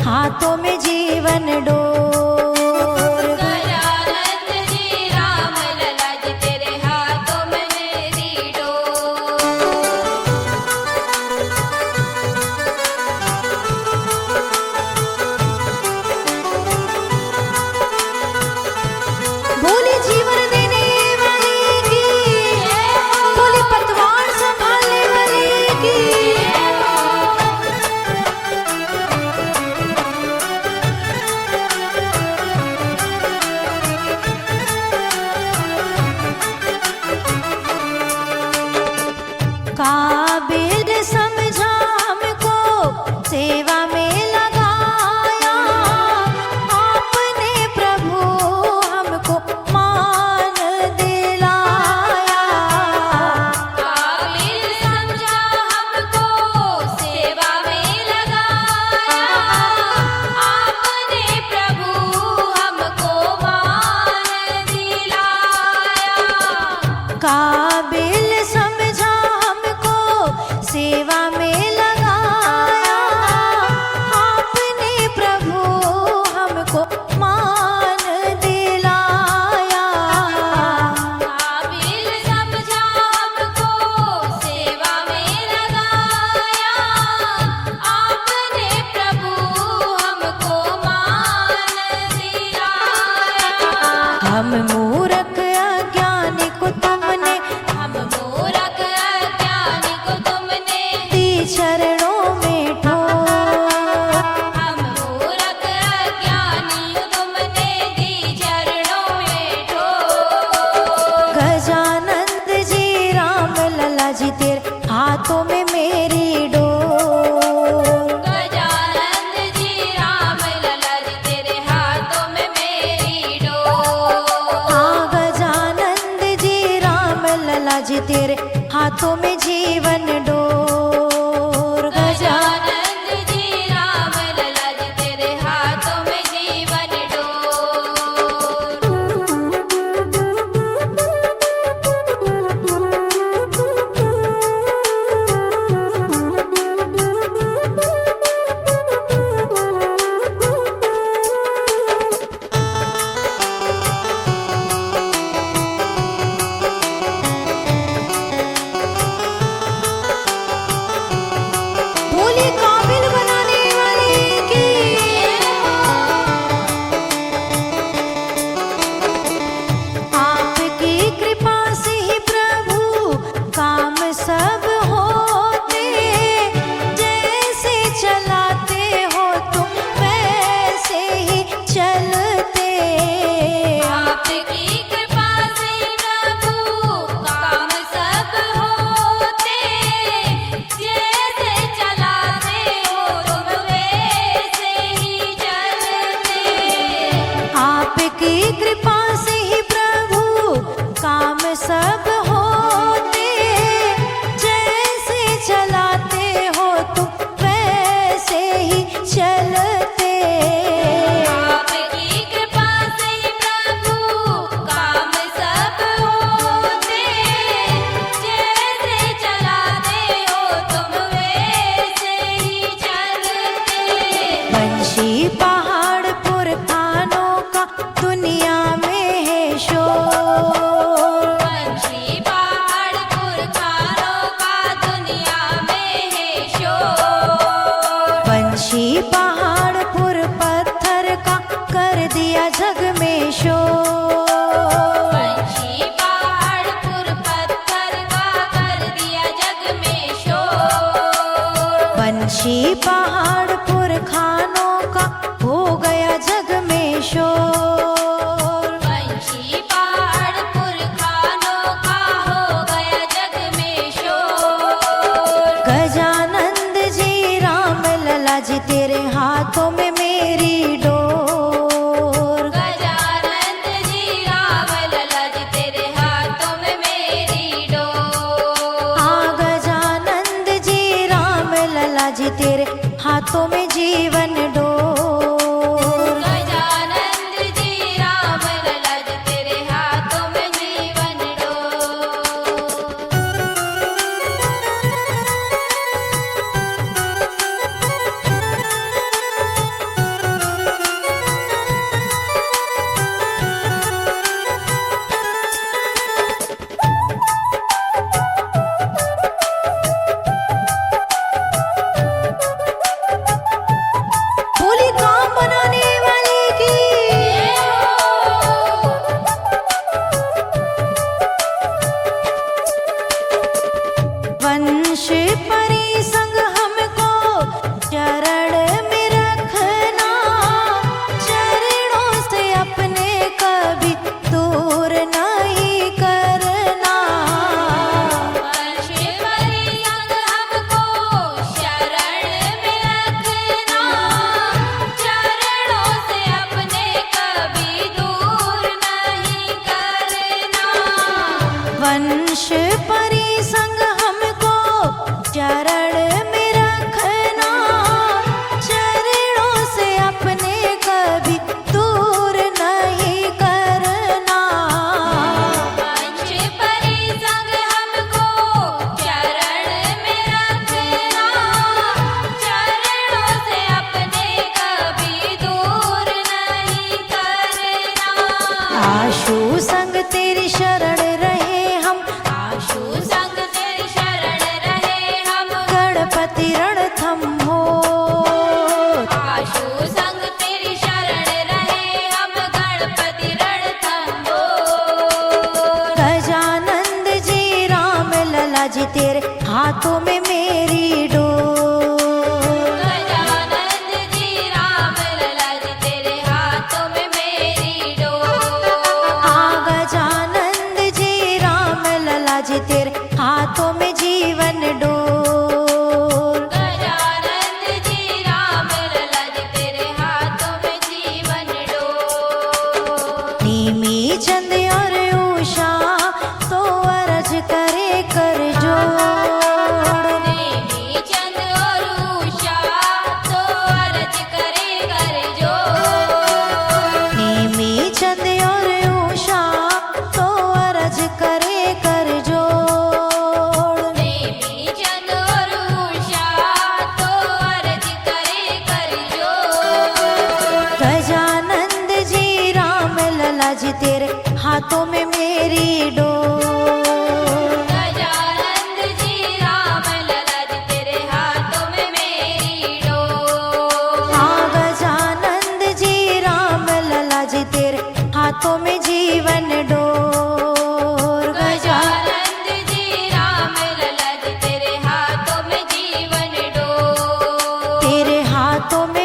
हाथों में जीवन डोर। गजानन जी राम लला जी तेरे हाथों में मेरी डोर। बोली जीवन देने वाली की, बोली पतवार संभालने वाली की। काबिल समझा हमको सेवा में लगाया, आपने प्रभु हमको मान दिलाया। काबिल समझा हमको सेवा में लगाया, आपने प्रभु हमको मान दिलाया। काबिल समझा हमको सेवा में लगाया, आपने प्रभु हमको मान दिलाया। काबिल समझा हमको सेवा में लगाया, आपने प्रभु हमको मान दिलाया। हम मूर्ख अज्ञानी को तुमने, हम मूर्ख अज्ञानी को तुमने दी चरणों में ठोर। हम मूर्ख अज्ञानी को तुमने दी चरणों में ठोर। गजानंद जी राम लला जी तेरे हाथों में मेरी डोर। गजानन जी राम लला जी तेरे हाथों में मेरी डोर। हाँ गजानंद जी राम लला जी तेरे हाथों में जीवन डोर। गजानन जी राम लला जी तेरे हाथों में जीवन डोर। बोली काबिल बनाने वाली की, आपकी कृपा से ही प्रभु काम सब होते, जैसे चलाते हो तुम वैसे ही चलते। आपकी कृपा से प्रभु काम सब होते, जैसे चलाते हो तुम वैसे ही चलते। आपकी कृपा से ही प्रभु काम सब होते, जैसे चलाते हो तुम वैसे ही चलते। आपकी कृपा से प्रभु दिया जग में शोर। पंछी पहाड़पुर पत्थर का कर दिया जग में शोर। पंछी पहाड़पुर खानों का हो गया जग में शोर। पंछी पहाड़पुर खानों का हो गया जग में शोर। गजानंद जी राम लला जी तेरे हाथों में मेरी डोर। गजानंद जी राम लला जी तेरे हाथों में मेरी डोर। हाँ गजानंद जी राम लला जी तेरे हाथों में जीवन डोर। गजानंद जी राम लला जी तेरे हाथों में जीवन डोर। बोली काम बनाने वाले की। वंश परी संग हमको चरण में रखना, चरणों से अपने कभी दूर नहीं करना। वंशवरी संग हमको शरण में रखना, चरणों से अपने कभी दूर नहीं करना। वंश परी संग हमको चरण में रखना, चरणों से अपने कभी दूर नहीं करना। वंशवरी संग हमको चरण में रखना, चरणों से अपने कभी दूर नहीं करना। आशु संग तेरी शरण रहे हम, आशु संग तेरी शरण रहे हम। गणपति रणथंभो। आशु संग तेरी शरण रहे हम, गणपति रणथंभोर। गजानंद जी राम लला जी तेरे हाथों में मेरी डोर। गजानंद जी राम लला जी तेरे हाथों में मेरी डोर। हाँ गजानंद जी राम लला जी तेरे हाथों में जीवन डोर। गजानंद जी राम लला जी तेरे हाथों में जीवन डोर। नीमी चंद और उषा तो अरज करे कर जोड़। नेमी चंद और उषा तो अर्ज करे कर जोड़। नीमी चंद और उषा तो अरज करे कर जोड़। नेमी चंद और उषा तो अर्ज करे कर जोड़। गजानंद जी राम लला जी तेरे हाथों में मेरी डोर। गजानंद जी राम लला जी तेरे हाथों में मेरी डोर। हाँ गजानंद जी राम लला जी तेरे हाथों में जीवन डोर। गजानंद जी राम लला जी तेरे हाथों में जीवन डोर। तेरे हाथों में